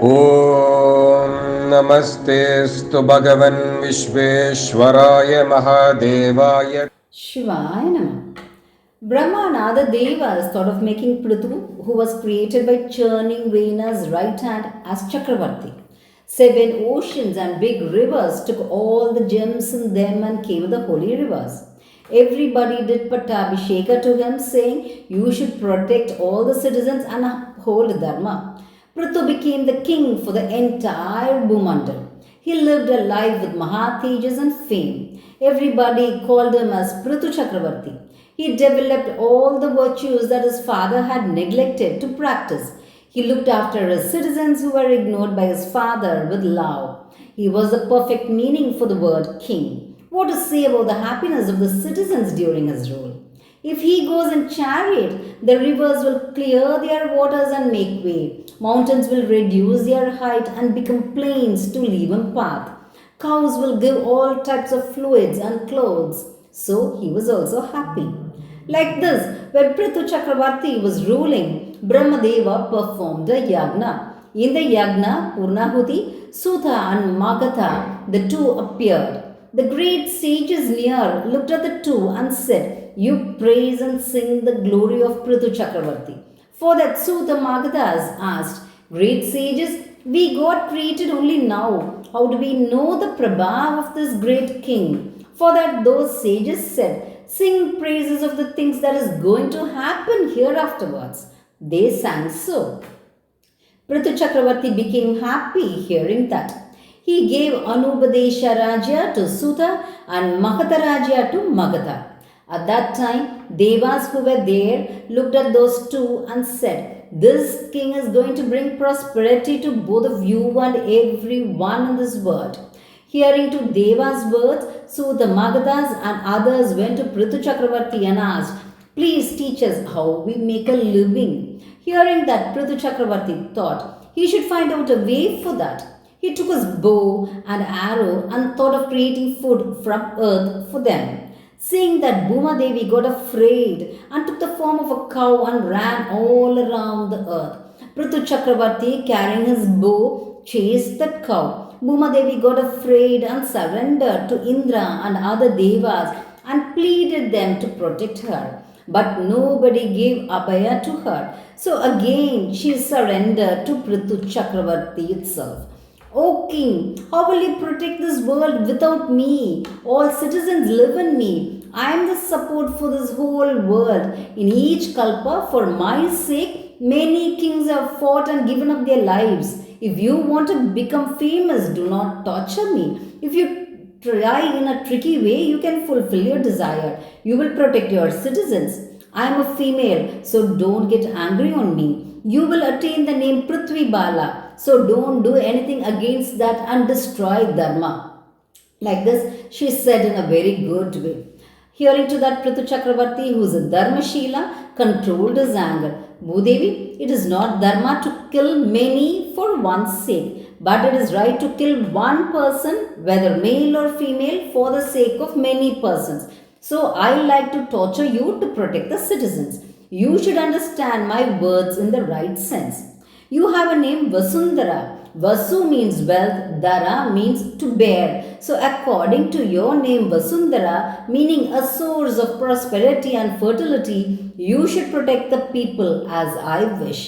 ॐ नमस्तेऽस्तु भगवन् विश्वेश्वराय महादेवाय Shivaya Nama. Brahma and other devas thought of making Pritu, who was created by churning Vena's right hand, as Chakravarti. 7 oceans and big rivers took all the gems in them and came the holy rivers. Everybody did Pattabhisheka to him, saying, "You should protect all the citizens and uphold Dharma." Prithu became the king for the entire Bhumandal. He lived a life with Mahatejas and fame. Everybody called him as Pritu Chakravarti. He developed all the virtues that his father had neglected to practice. He looked after his citizens who were ignored by his father with love. He was the perfect meaning for the word king. What to say about the happiness of the citizens during his rule? If he goes in chariot, the rivers will clear their waters and make way. Mountains will reduce their height and become plains to leave him path. Cows will give all types of fluids and clothes. So he was also happy. Like this, when Prithu Chakravarti was ruling, Brahmadeva performed a yagna. In the yagna, Purnahuti, Sutha and Magatha, the two appeared. The great sages near looked at the two and said, "You praise and sing the glory of Prithu Chakravarti." For that Sutha Magathas asked, "Great sages, we got created only now. How do we know the Prabhaav of this great king?" For that those sages said, "Sing praises of the things that is going to happen hereafterwards." They sang so. Prithu Chakravarti became happy hearing that. He gave Anubadesha Rajya to Sutha and Magatha Rajya to Magatha. At that time, Devas who were there looked at those two and said, "This king is going to bring prosperity to both of you and everyone in this world." Hearing to Deva's words, so the Magathas and others went to Prithu Chakravarti and asked, "Please teach us how we make a living." Hearing that, Prithu Chakravarti thought he should find out a way for that. He took his bow and arrow and thought of creating food from earth for them. Seeing that, Bhuma Devi got afraid and took the form of a cow and ran all around the earth. Prithu Chakravarti, carrying his bow, chased that cow. Bhuma Devi got afraid and surrendered to Indra and other devas and pleaded them to protect her. But nobody gave abhaya to her. So again she surrendered to Prithu Chakravarti itself. "O king, how will you protect this world without me? All citizens live in me. I am the support for this whole world. In each kalpa, for my sake, many kings have fought and given up their lives. If you want to become famous, do not torture me. If you try in a tricky way, you can fulfill your desire. You will protect your citizens. I am a female, so don't get angry on me. You will attain the name Prithvi Bala. So don't do anything against that and destroy Dharma." Like this, she said in a very good way. Hearing to that, Prithu Chakravarti, who is a Dharmashila, controlled his anger. "Bhudevi, it is not Dharma to kill many for one's sake, but it is right to kill one person, whether male or female, for the sake of many persons. So I like to torture you to protect the citizens. You should understand my words in the right sense. You have a name Vasundhara. Vasu means wealth, Dara means to bear. So according to your name Vasundhara, meaning a source of prosperity and fertility, you should protect the people as I wish."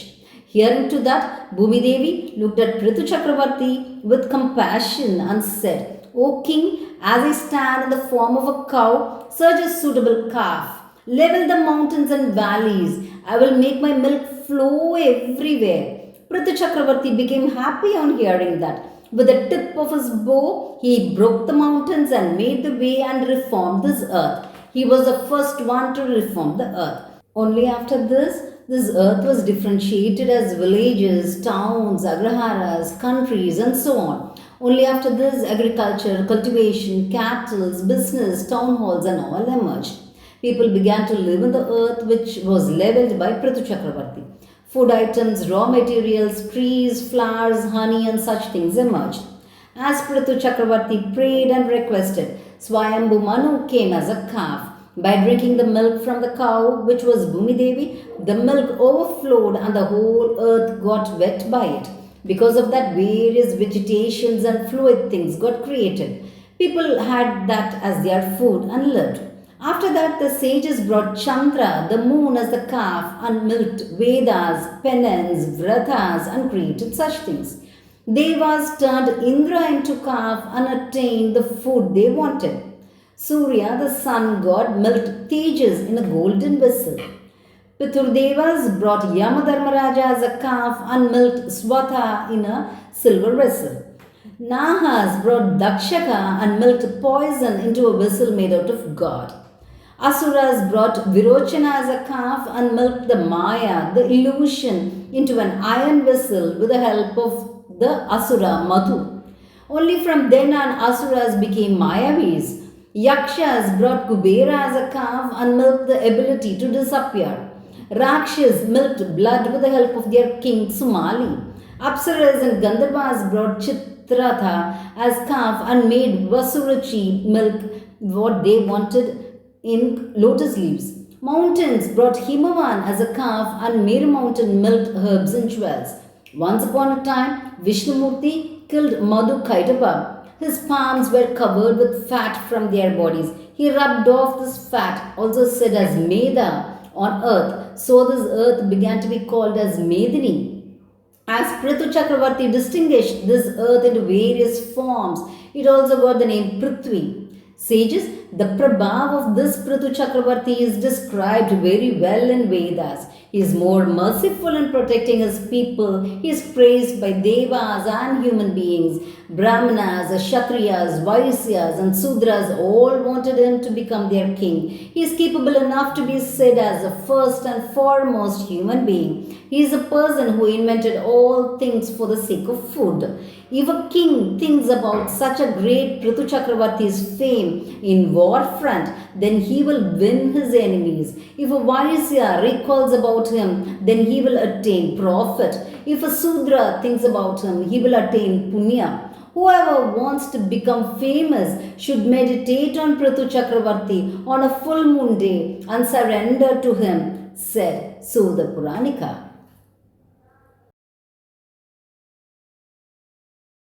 Hearing to that, Bhumi Devi looked at Prithu Chakravarti with compassion and said, "O king, as I stand in the form of a cow, search a suitable calf. Level the mountains and valleys. I will make my milk flow everywhere." Prithu Chakravarti became happy on hearing that. With the tip of his bow, he broke the mountains and made the way and reformed this earth. He was the first one to reform the earth. Only after this earth was differentiated as villages, towns, agraharas, countries, and so on. Only after this, agriculture, cultivation, cattle, business, town halls, and all emerged. People began to live on the earth which was leveled by Prithu Chakravarti. Food items, raw materials, trees, flowers, honey, and such things emerged. As Prithu Chakravarti prayed and requested, Swayambhu Manu came as a calf. By drinking the milk from the cow, which was Bhumi Devi, the milk overflowed and the whole earth got wet by it. Because of that, various vegetations and fluid things got created. People had that as their food and lived. After that, the sages brought Chandra, the moon, as the calf and milked Vedas, penance, vratas, and created such things. Devas turned Indra into calf and attained the food they wanted. Surya, the sun god, milked Tejas in a golden vessel. Piturdevas brought Yamadharmaraja as a calf and milked Swatha in a silver vessel. Nahas brought Dakshaka and milked poison into a vessel made out of God. Asuras brought Virochana as a calf and milked the Maya, the illusion, into an iron vessel with the help of the Asura Madhu. Only from then on, Asuras became Mayavis. Yakshas brought Kubera as a calf and milked the ability to disappear. Rakshas milked blood with the help of their king Sumali. Apsaras and Gandharvas brought Chitratha as calf and made Vasurachi milk what they wanted in lotus leaves. Mountains brought Himavan as a calf and Meru mountain milked herbs and jewels. Once upon a time, Vishnumurti killed Madhu Kaitapa. His palms were covered with fat from their bodies. He rubbed off this fat, also said as Meda, on earth. So this earth began to be called as Medini. As Pritu Chakravarti distinguished this earth into various forms, it also got the name Prithvi. Sages, the Prabhaav of this Pritu Chakravarti is described very well in Vedas. He is more merciful in protecting his people. He is praised by Devas and human beings. Brahmanas, Kshatriyas, Vaisyas, and Sudras all wanted him to become their king. He is capable enough to be said as the first and foremost human being. He is a person who invented all things for the sake of food. If a king thinks about such a great Pritu Chakravarti's fame in war front, then he will win his enemies. If a Vaisya recalls about him, then he will attain profit. If a Sudra thinks about him, he will attain punya. Whoever wants to become famous should meditate on Pritu Chakravarti on a full moon day and surrender to him, said Sudha Puranika.